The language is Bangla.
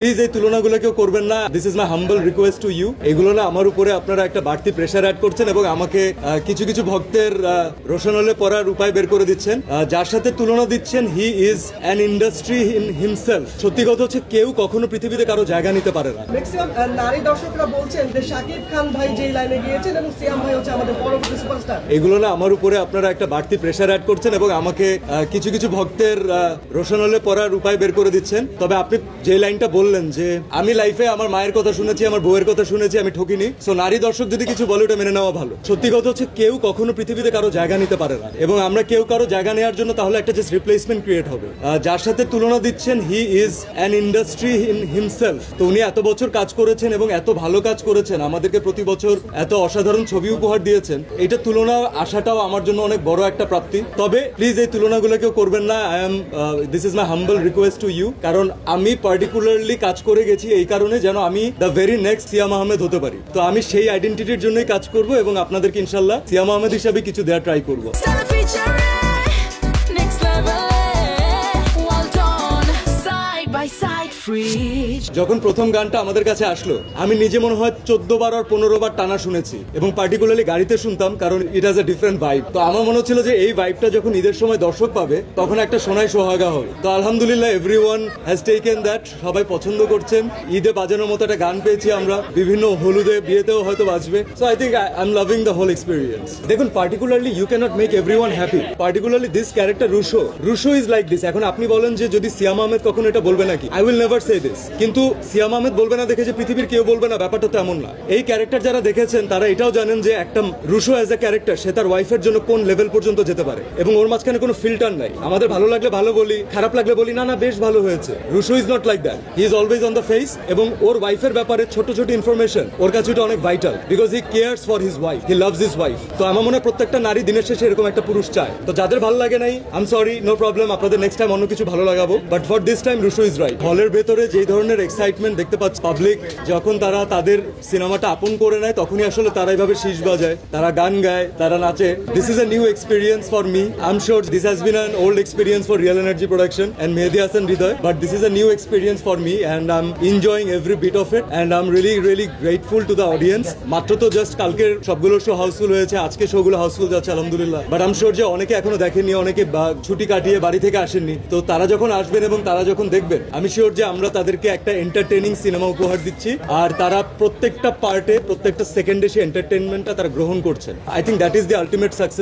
প্লিজ এই তুলনাগুলো কেউ করবেন না। This is my humble request to you. এগুলো না আমার উপরে আপনারা একটা বাড়তি প্রেশার অ্যাড করছেন এবং আমাকে কিছু কিছু ভক্তের রোশনালে পড়ার উপায় বের করে দিচ্ছেন। যার সাথে তুলনা দিচ্ছেন, he is an industry in himself. সত্যি কথা হচ্ছে কেউ কখনো পৃথিবীতে কারো জায়গা নিতে পারে না। ম্যাক্সিমাম নারী দর্শকরা বলছেন যে শাকিব খান ভাই যেই লাইনে গিয়েছেন এবং সিয়াম ভাই হচ্ছে আমাদের পরবর্তী সুপারস্টার। এগুলো না আমার উপরে আপনারা একটা বাড়তি প্রেশার অ্যাড করছেন এবং আমাকে কিছু কিছু ভক্তের রোশনালে পড়ার উপায় বের করে দিচ্ছেন। তবে আপনি যে লাইনটা বললেন যে আমি লাইফে আমার মায়ের কথা শুনেছি, আমার বউয়ের কথা শুনেছি, আমি ঠকিনি, সো নারী দর্শক যদি কিছু বলে ওটা মেনে নেওয়া ভালো। সত্যি কথা হচ্ছে কেউ কখনো পৃথিবীতে কারো জায়গা নিতে পারে না এবং আমরা কেউ কারো জায়গা নেওয়ার জন্য তাহলে একটা জাস্ট রিপ্লেসমেন্ট ক্রিয়েট হবে। যার সাথে তুলনা দিচ্ছেন, he is an industry in himself. তো উনি এত বছর কাজ করেছেন এবং এত ভালো কাজ করেছেন, আমাদেরকে প্রতি বছর এত অসাধারণ ছবি উপহার দিয়েছেন। এটা তুলনা আসাটাও আমার জন্য অনেক বড় একটা প্রাপ্তি। তবে প্লিজ এই তুলনাগুলো কেউ করবেন না। This is my humble request to you. কারণ আমি পার্টিকুলারলি কাজ করে গেছি এই কারণে যেন আমি দ্য ভেরি নেক্সট সিয়াম আহমেদ হতে পারি। তো আমি সেই আইডেন্টিটির জন্যই কাজ করব এবং আপনাদেরকে ইনশাল্লাহ সিয়াম আহমেদ হিসাবে কিছু দেওয়ার ট্রাই করবো। যখন প্রথম গানটা আমাদের কাছে আসলো, আমি নিজে মনে হয় 14 বার আর 15 বার টানা শুনেছি এবং পার্টিকুলারলি গাড়িতে শুনতাম, কারণ it has a different vibe. তো আমার মনে হচ্ছিল যে এই ভাইবটা যখন ঈদের সময় দর্শক পাবে তখন একটা সোনায় সোহাগা হবে। তো আলহামদুলিল্লাহ এভরিওয়ান হ্যাজ টেকেন দ্যাট। সবাই পছন্দ করছেন। ঈদে বাজানোর মতো একটা গান পেয়েছি আমরা, বিভিন্ন হলুদে বিয়েতেও হয়তো বাজবে। So I think I am loving the whole experience. দেখুন, particularly you cannot make everyone happy. Particularly this character Rusho is like this. এখন আপনি বলেন যে যদি সিয়াম আহমেদ কখনো এটা বলবে নাকি, I will never say this. কিন্তু সিয়াম আহমেদ বলবে না দেখে যে পৃথিবীর কেউ বলবে না, ব্যাপারটা তো এমন না। এই ক্যারেক্টার যারা দেখেছেন তারা এটাও জানেন যে একটা রুশো অ্যাজ এ ক্যারেক্টার সে তার ওয়াইফের জন্য কোন লেভেল পর্যন্ত যেতে পারে এবং ওর মাঝখানে কোনো ফিল্টার নাই। আমাদের ভালো লাগলে ভালো বলি, খারাপ লাগলে বলি না না বেশ ভালো হয়েছে। Rusho is not like that. He is always on the face এবং ওর ওয়াইফের ব্যাপারে ছোট ছোট ইনফরমেশন ওর কাছে এটা অনেক vital, because he cares for his wife, he loves his wife. তো আমার মনে হয় প্রত্যেকটা নারী দিনের শেষে এরকম একটা পুরুষ চায়। তো যাদের ভালো লাগে নাই, I am sorry, no problem, আপনাদের নেক্সট টাইম অন্য কিছু ভালো লাগাবো, but for this time Rusho is right. হলের ভেতরে যেই ধরনের এক্সাইটমেন্ট দেখতে পাচ্ছে পাবলিক যখন তারা তাদের সিনেমাটা আপন করে নেয়, তখনই আসলে তারা এইভাবে শীষ বাজায়, তারা গান গায়, তারা নাচে। This is a new experience for me. I am sure this has been an old experience for real energy production and Mehedi Hasan Hridoy, but this is a new experience for me and I am enjoying every bit of it and I am really grateful to the audience. মাত্র তো জাস্ট কালকের সবগুলো শো হাউসফুল হয়েছে, আজকে শোগুলো হাউসফুল যাচ্ছে আলহামদুলিল্লাহ। বাট আই এম শিওর যে অনেকে এখনো দেখেননি, অনেকে ছুটি কাটিয়ে বাড়ি থেকে আসেননি। তো তারা যখন আসবেন এবং তারা যখন দেখবেন, আমি শিওর যে আমরা তাদেরকে একটা এন্টারটেইনিং সিনেমা উপহার দিচ্ছি আর তারা প্রত্যেকটা পার্টে প্রত্যেকটা সেকেন্ডে সেই এন্টারটেইনমেন্টটা তারা গ্রহণ করছেন। I think that is the ultimate success.